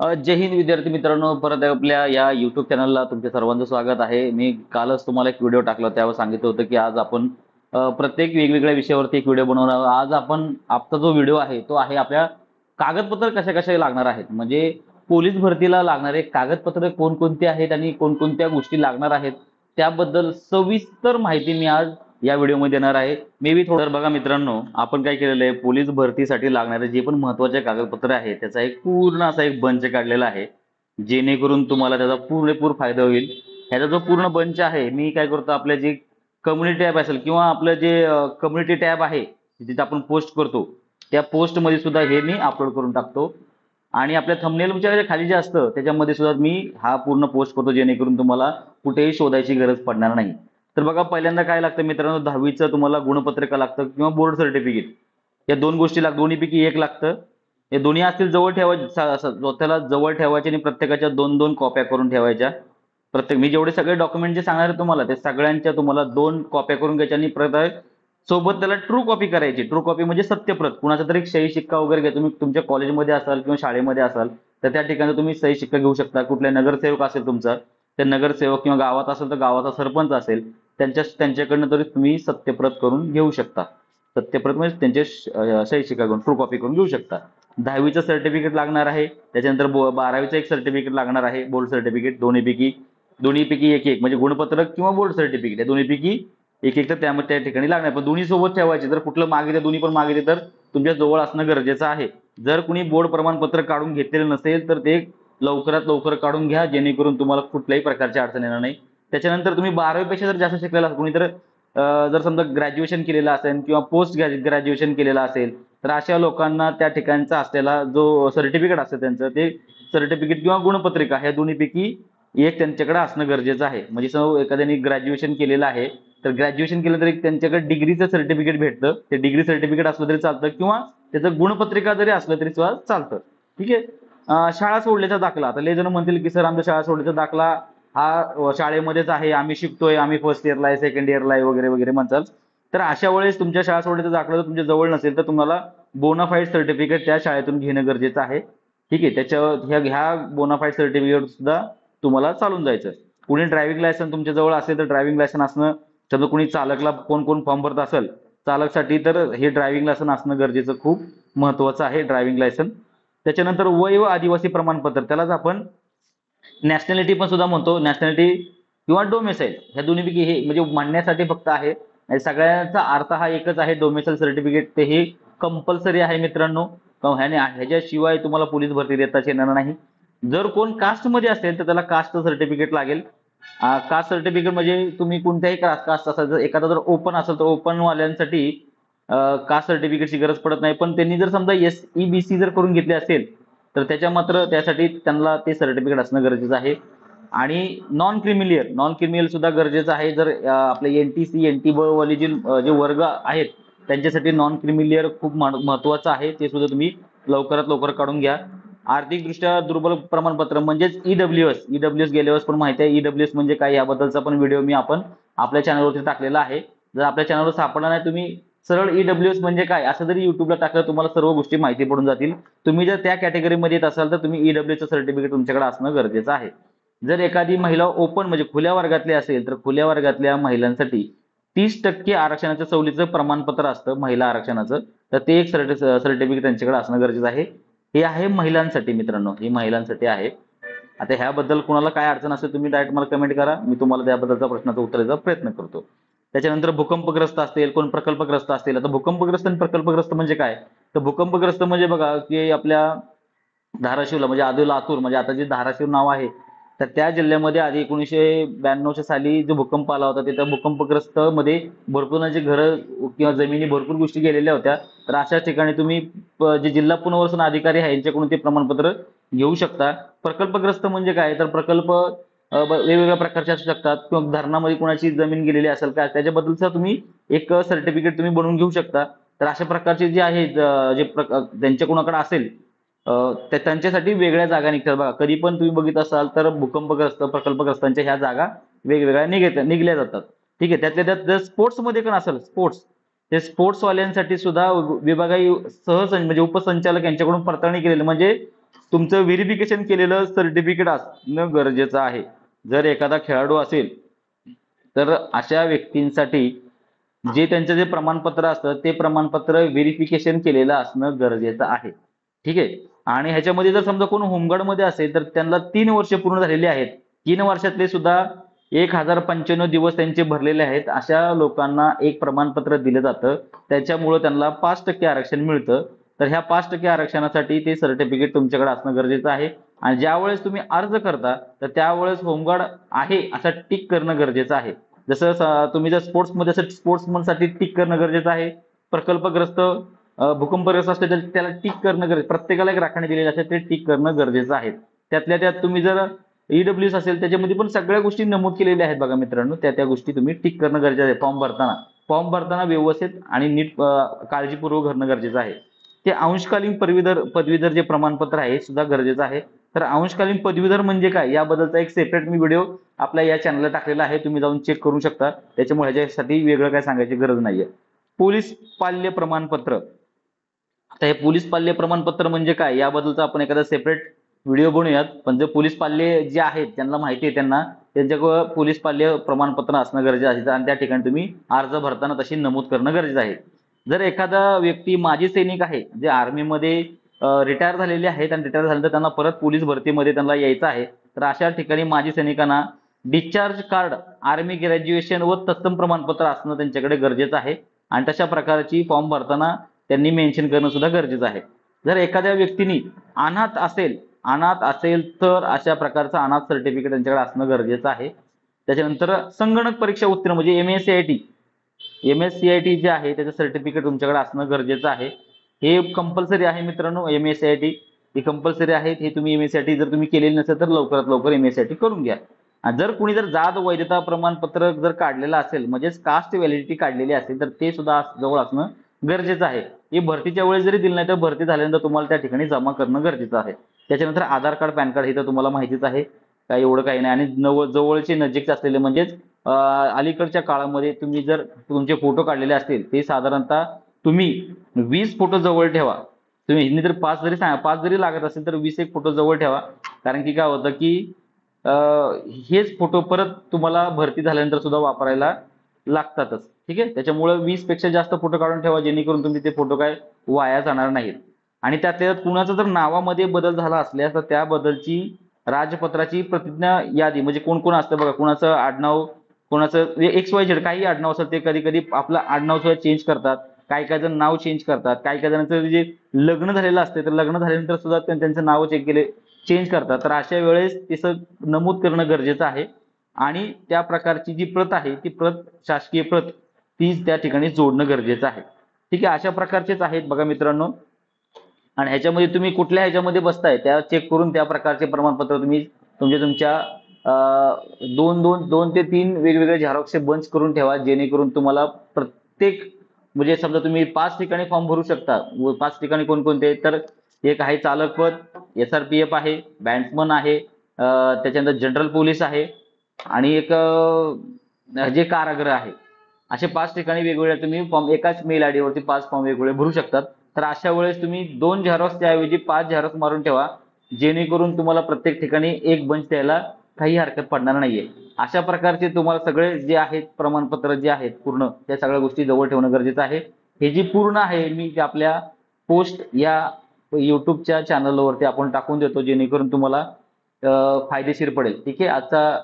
जय हिंद विद्यार्थी मित्रांनो, परत आपल्या या युट्यूब चॅनलला तुमच्या सर्वांचं स्वागत आहे. मी कालच तुम्हाला एक व्हिडिओ टाकला, त्यावर सांगितलं होतं की आज आपण प्रत्येक वेगवेगळ्या विषयावरती एक व्हिडिओ बनवणार आहोत. आज आपण आजचा जो व्हिडिओ आहे तो आहे आपल्या कागदपत्र कशा कशा लागणार आहेत, म्हणजे पोलीस भरतीला लागणारे कागदपत्र कोणकोणते आहेत आणि कोणकोणत्या गोष्टी लागणार आहेत त्याबद्दल सविस्तर माहिती मी आज या व्हिडिओमध्ये देणार आहे. मे बी थोडं बघा मित्रांनो, आपण काय केलेलं आहे, पोलीस भरतीसाठी लागणारे जे पण महत्त्वाचे कागदपत्र आहेत त्याचा एक पूर्ण असा एक बंच काढलेला आहे, जेणेकरून तुम्हाला त्याचा पुरेपूर फायदा होईल. ह्याचा जो पूर्ण बंच आहे, मी काय करतो, आपल्या जे कम्युनिटी टॅब असेल किंवा आपलं जे कम्युनिटी टॅब आहे जिथे आपण पोस्ट करतो त्या पोस्टमध्ये सुद्धा हे मी अपलोड करून टाकतो. आणि आपल्या थंबनेलच्या खाली जे असतं त्याच्यामध्ये सुद्धा मी हा पूर्ण पोस्ट करतो, जेणेकरून तुम्हाला कुठेही शोधायची गरज पडणार नाही. तर बघा, पहिल्यांदा काय लागतं मित्रांनो, 10वीचं तुम्हाला गुणपत्रिका लागतं किंवा बोर्ड सर्टिफिकेट. या दोन गोष्टी दोन्हीपैकी एक लागतं. हे दोन्ही असतील जवळ ठेवायचे, स्वतःला जवळ ठेवायचे आणि प्रत्येकाच्या दोन दोन कॉप्या करून ठेवायच्या. प्रत्येक मी जेवढे सगळे डॉक्युमेंट जे सांगणार आहे तुम्हाला, ते सगळ्यांच्या तुम्हाला दोन कॉप्या करून घ्यायच्या आणि सोबत त्याला ट्रू कॉपी करायची. ट्रू कॉपी म्हणजे सत्यप्रत. कुणाचा तरी सही शिक्का वगैरे घ्या, तुम्ही तुमच्या कॉलेजमध्ये असाल किंवा शाळेमध्ये असाल तर त्या ठिकाणी तुम्ही सही शिक्का घेऊ शकता. कुठल्या नगरसेवक असेल तुमचा, त्या नगरसेवक, किंवा गावात असेल तर गावाचा सरपंच असेल, त्यांच्याकडनं तरी तुम्ही सत्यप्रत करून घेऊ शकता. सत्यप्रत म्हणजे त्यांचे सही शिक्का घेऊन ट्रू कॉपी करून घेऊ शकता. 10वीचं सर्टिफिकेट लागणार आहे. त्याच्यानंतर 12वीचं एक सर्टिफिकेट लागणार आहे, बोर्ड सर्टिफिकेट. दोन्हीपैकी एक एक, म्हणजे गुणपत्रक किंवा बोर्ड सर्टिफिकेट, या दोन्हीपैकी एक एक तर त्यामध्ये त्या ठिकाणी लागणार. पण दोन्ही सोबत ठेवायचे. जर कुठलं मागितलं, दोन्ही पण मागितले, तर तुमच्या जवळ असणं गरजेचं आहे. जर कुणी बोर्ड प्रमाणपत्र काढून घेतलेलं नसेल तर ते लवकरात लवकर काढून घ्या, जेणेकरून तुम्हाला कुठल्याही प्रकारची अडचण येणार नाही. त्याच्यानंतर तुम्ही 12वीपेक्षा जर जास्त शिकलेला असाल, कुणी तर जर समजा ग्रॅज्युएशन केलेलं असेल किंवा पोस्ट ग्रॅज्युएशन केलेलं असेल, तर अशा लोकांना त्या ठिकाणचा असलेला जो सर्टिफिकेट असतं त्यांचं, ते सर्टिफिकेट किंवा गुणपत्रिका ह्या दोन्हीपैकी एक त्यांच्याकडे असणं गरजेचं आहे. म्हणजे एखाद्याने ग्रॅज्युएशन केलेलं आहे तर ग्रॅज्युएशन केलं तरी त्यांच्याकडे डिग्रीचं सर्टिफिकेट भेटतं. ते डिग्री सर्टिफिकेट असलं तरी चालतं किंवा त्याचं गुणपत्रिका जरी असलं तरी सुद्धा चालतं. ठीक आहे. शाळा सोडल्याचा दाखला. आता लय जण म्हणतील की सर, आमचा शाळा सोडल्याचा दाखला हा शाळेमध्येच आहे, आम्ही शिकतोय, आम्ही फर्स्ट इयरला आहे, सेकंड इयरला आहे, वगैरे वगैरे म्हणतात. तर अशा वेळेस तुमच्या शाळा सोडल्याचा दाखला जर तुमच्या जवळ नसेल तर तुम्हाला बोनाफाईड सर्टिफिकेट त्या शाळेतून घेणं गरजेचं आहे. ठीक आहे. ह्या बोनाफाईड सर्टिफिकेट सुद्धा तुम्हाला चालून जायचं. कुणी ड्रायव्हिंग लायसन्स तुमच्या जवळ असेल तर ड्रायव्हिंग लायसन्स असणं, समजा कुणी चालकला कोण कोण फॉर्म भरत असेल चालकसाठी, तर हे ड्रायव्हिंग लायसन्स असणं गरजेचं खूप महत्वाचं आहे, ड्रायव्हिंग लायसन्स. त्याच्यानंतर वय व आदिवासी प्रमाणपत्र, त्यालाच आपण नॅशनॅलिटी पण सुद्धा म्हणतो, नॅशनॅलिटी किंवा डोमेसाईल, ह्या दोन्हीपैकी हे म्हणजे म्हणण्यासाठी फक्त आहे. आणि सगळ्यांचा अर्थ हा एकच आहे, डोमेसाईल सर्टिफिकेट. ते हे कंपल्सरी आहे मित्रांनो. ह्याच्याशिवाय तुम्हाला पोलीस भरती देताच येणार नाही. जर कोण कास्टमध्ये असेल तर त्याला कास्ट सर्टिफिकेट लागेल. कास्ट सर्टिफिकेट म्हणजे तुम्ही कोणत्याही कास्ट असाल, जर एखादा जर ओपन असेल तर ओपन वाल्यांसाठी कास्ट सर्टिफिकेटची गरज पडत नाही. पण त्यांनी जर समजा SEBC जर करून घेतले असेल तर त्यासाठी त्यांना ते सर्टिफिकेट असणं गरजेचं आहे. आणि नॉन क्रिमिनल सुद्धा गरजेचं आहे. जर आपले NTC NT वाले जे वर्ग आहेत त्यांच्यासाठी नॉन क्रिमिलियर खूप महत्वाचं आहे, ते सुद्धा तुम्ही लवकरात लवकर काढून घ्या. आर्थिकदृष्ट्या दुर्बल प्रमाणपत्र म्हणजेच EWS गेल्या वेळेस पण माहिती आहे. EWS म्हणजे काय याबद्दलचा पण व्हिडिओ आपण आपल्या चॅनलवरती टाकलेला आहे. जर आपल्या चॅनलवर सापडला नाही, तुम्ही सरळ EWS म्हणजे काय असं जरी युट्यूबला टाकलं, तुम्हाला सर्व गोष्टी माहिती पडून जातील. तुम्ही जर त्या कॅटेगरीमध्ये येत असाल तर तुम्ही EWS सर्टिफिकेट तुमच्याकडे असणं गरजेचं आहे. जर एखादी महिला ओपन म्हणजे खुल्या वर्गातली असेल तर खुल्या वर्गातल्या महिलांसाठी 30% आरक्षणाच्या सवलतीचं प्रमाणपत्र असतं महिला आरक्षणाचं, तर ते एक सर्टिफिकेट त्यांच्याकडे असणं गरजेचं आहे. हे आहे महिलांसाठी मित्रांनो, ही महिलांसाठी आहे. आता ह्याबद्दल कुणाला काय अडचण असेल तुम्ही डायरेक्ट मला कमेंट करा, मी तुम्हाला त्याबद्दलचा प्रश्नाचं उत्तर द्यायचा प्रयत्न करतो. त्याच्यानंतर भूकंपग्रस्त असतील, कोण प्रकल्पग्रस्त असतील. आता भूकंपग्रस्त आणि प्रकल्पग्रस्त म्हणजे काय, तर भूकंपग्रस्त म्हणजे बघा की आपल्या धाराशिवला म्हणजे आधी लातूर, म्हणजे आता जे धाराशिव नाव आहे, तर त्या जिल्ह्यामध्ये आधी 1992च्या साली जो भूकंप आला होता, तिथं भूकंपग्रस्त मध्ये भरपूर म्हणजे घरं किंवा जमिनी भरपूर गोष्टी गेलेल्या होत्या. तर अशा ठिकाणी तुम्ही जे जिल्हा पुनर्वसन अधिकारी आहे यांच्याकडून ते प्रमाणपत्र घेऊ शकता. प्रकल्पग्रस्त म्हणजे काय, तर प्रकल्प वेगवेगळ्या प्रकारचे असू शकतात किंवा धरणामध्ये कोणाची जमीन गेलेली असेल का त्याच्याबद्दलचा तुम्ही एक सर्टिफिकेट तुम्ही बनवून घेऊ शकता. तर अशा प्रकारचे जे आहेत, ज्यांच्या कोणाकडे असेल त्यांच्यासाठी वेगळ्या जागा निघतात. बघा, कधी पण तुम्ही बघित असाल तर भूकंपग्रस्त प्रकल्पग्रस्तांच्या ह्या जागा वेगवेगळ्या निघल्या जातात. ठीक आहे. त्यातल्या त्यात जर स्पोर्ट्समध्ये पण असेल, ते स्पोर्ट्स वाल्यांसाठी सुद्धा विभागीय म्हणजे उपसंचालक यांच्याकडून पडताळणी केलेली, म्हणजे तुमचं व्हेरिफिकेशन केलेलं सर्टिफिकेट असणं गरजेचं आहे. जर एखादा खेळाडू असेल तर अशा व्यक्तींसाठी जे त्यांचं जे प्रमाणपत्र असतं ते प्रमाणपत्र व्हेरिफिकेशन केलेलं असणं गरजेचं आहे. ठीक आहे. आणि ह्याच्यामध्ये जर समजा कोण होमगार्डमध्ये असेल तर त्यांना 3 वर्ष पूर्ण झालेली आहेत. 3 वर्षातले सुद्धा 1095 दिवस त्यांचे भरलेले आहेत. अशा लोकांना एक प्रमाणपत्र दिलं जातं. त्याच्यामुळं त्यांना 5% आरक्षण मिळतं. तर ह्या 5% आरक्षणासाठी ते सर्टिफिकेट तुमच्याकडे असणं गरजेचं आहे. आणि ज्यावेळेस तुम्ही अर्ज करता तर त्यावेळेस होमगार्ड आहे असं टिक करणं गरजेचं आहे. जसं तुम्ही जर स्पोर्ट्समध्ये असेल स्पोर्ट्समनसाठी टिक करणं गरजेचं आहे. प्रकल्पग्रस्त भूकंपग्रस्त असले तर त्याला टिक करणं गरजेचं. प्रत्येकाला एक राखणी दिलेली असते ते टिक करणं गरजेचं आहे. त्यातल्या त्यात तुम्ही जर ईडब्ल्यूएस असेल त्याच्यामध्ये पण सगळ्या गोष्टी नमूद केलेल्या आहेत बघा मित्रांनो. त्या गोष्टी तुम्ही टिक करणं गरजेचं आहे. फॉर्म भरताना व्यवस्थित आणि नीट काळजीपूर्वक भरणं गरजेचं आहे. ते अंशकालीन पदवीधर जे प्रमाणपत्र आहे हे सुद्धा गरजेचं आहे. तर अंशकालीन पदवीधर म्हणजे काय याबद्दलचा एक सेपरेट मी व्हिडिओ आपल्या या चॅनलला टाकलेला आहे. तुम्ही जाऊन चेक करू शकता. त्याच्यामुळे ह्याच्यासाठी वेगळं काय सांगायची गरज नाहीये. पोलीस पाल्य प्रमाणपत्र. आता हे पोलीस पाल्य प्रमाणपत्र म्हणजे काय याबद्दलचा आपण एखादा सेपरेट व्हिडिओ बनवूयात. पण जे पोलीस पाल्य जे आहेत ज्यांना माहिती आहे त्यांच्याकडे पोलीस पाल्य प्रमाणपत्र असणं गरजेचं आहे आणि त्या ठिकाणी तुम्ही अर्ज भरताना तशी नमूद करणं गरजेचं आहे. जर एखादा व्यक्ती माजी सैनिक आहे जे आर्मीमध्ये रिटायर झालेले आहेत आणि रिटायर झाल्यानंतर त्यांना परत पोलीस भरतीमध्ये त्यांना यायचं आहे तर अशा ठिकाणी माजी सैनिकांना डिस्चार्ज कार्ड, आर्मी ग्रॅज्युएशन व तत्सम प्रमाणपत्र असणं त्यांच्याकडे गरजेचं आहे. आणि तशा प्रकारची फॉर्म भरताना त्यांनी मेन्शन करणं सुद्धा गरजेचं आहे. जर एखाद्या व्यक्तीने अनाथ असेल तर अशा प्रकारचं अनाथ सर्टिफिकेट त्यांच्याकडे असणं गरजेचं आहे. त्याच्यानंतर संगणक परीक्षा उत्तीर्ण म्हणजे एमएससीआयटी जे आहे त्याचं सर्टिफिकेट तुमच्याकडे असणं गरजेचं आहे. हे कंपल्सरी आहे मित्रांनो. एमएससीआयटी ही कंपल्सरी आहे. हे तुम्ही एमएससीआयटी जर तुम्ही केलेली नसेल तर लवकरात लवकर एमएससीआयटी करून घ्या. आणि जर कुणी जर जात वैधता प्रमाणपत्र जर काढलेलं असेल म्हणजेच कास्ट व्हॅलिडिटी काढलेली असेल तर ते सुद्धा जवळ असणं गरजेचं आहे. हे भरतीच्या वेळेस जरी दिलं नाही तर भरती झाल्यानंतर तुम्हाला त्या ठिकाणी जमा करणं गरजेचं आहे. त्याच्यानंतर आधार कार्ड, पॅन कार्ड हे तर तुम्हाला माहितीच आहे. काही एवढं काही नाही. आणि जवळचे नजीकचे असलेले म्हणजेच अलीकडच्या काळामध्ये तुम्ही जर तुमचे फोटो काढलेले असतील ते साधारणतः तुम्ही 20 फोटो जवळ ठेवा. तुम्ही ह्यांनी जर 5 जरी लागत असेल तर 20 एक फोटो जवळ ठेवा. कारण की काय होतं की हेच फोटो परत तुम्हाला भरती झाल्यानंतर सुद्धा वापरायला लागतातच. ठीक आहे. त्याच्यामुळे 20 पेक्षा जास्त फोटो काढून ठेवा जेणेकरून तुमचे ते फोटो काय वाया जाणार नाहीत. आणि त्यातल्या कुणाचा जर नावामध्ये बदल झाला असल्यास तर त्याबद्दलची राजपत्राची प्रतिज्ञा यादी म्हणजे कोण कोण असतं बघा. कुणाचं आडनाव, कोणाचं XYZ काही आडनाव असेल ते कधी कधी आपलं आडनाव सुद्धा चेंज करतात. काही जण नाव चेंज करतात. काही जणांचं जे लग्न झालेलं असते तर लग्न झाल्यानंतर सुद्धा त्यांचं नाव चेंज करतात. तर अशा वेळेस तिचं नमूद करणं गरजेचं आहे. आणि त्या प्रकारची जी प्रत आहे ती शासकीय प्रत ती त्या ठिकाणी जोडणं गरजेचं आहे. ठीक आहे. अशा प्रकारचेच आहेत बघा मित्रांनो. आणि ह्याच्यामध्ये तुम्ही कुठल्या ह्याच्यामध्ये बसताय त्या चेक करून त्या प्रकारचे प्रमाणपत्र तुम्ही तुमच्या 2 ते 3 वेगवेगळे झेरॉक्सचे बंच करून ठेवा जेणेकरून तुम्हाला प्रत्येक म्हणजे समजा तुम्ही 5 ठिकाणी फॉर्म भरू शकता. 5 ठिकाणी कोणकोणते तर एक आहे चालक पद, SRPF आहे, बॅट्समन आहे, त्याच्यानंतर जनरल पोलीस आहे आणि एक जे कारागृह आहे. असे 5 ठिकाणी वेगवेगळ्या तुम्ही फॉर्म एकाच मेल आयडी वरती 5 फॉर्म वेगवेगळे भरू शकतात. तर अशा वेळेस तुम्ही 2 झेरॉक्सच्या ऐवजी 5 झेरॉक्स मारून ठेवा जेणेकरून तुम्हाला प्रत्येक ठिकाणी एक बंच द्यायला काही हरकत पडणार नाहीये. अशा प्रकारचे तुम्हाला सगळे जे आहेत प्रमाणपत्र जे आहेत पूर्ण त्या सगळ्या गोष्टी जवळ ठेवणं गरजेचं आहे. हे जी पूर्ण आहे मी आपल्या पोस्ट या युट्यूबच्या चॅनलवरती आपण टाकून देतो जेणेकरून तुम्हाला फायदेशीर पडेल. ठीक आहे. आजचा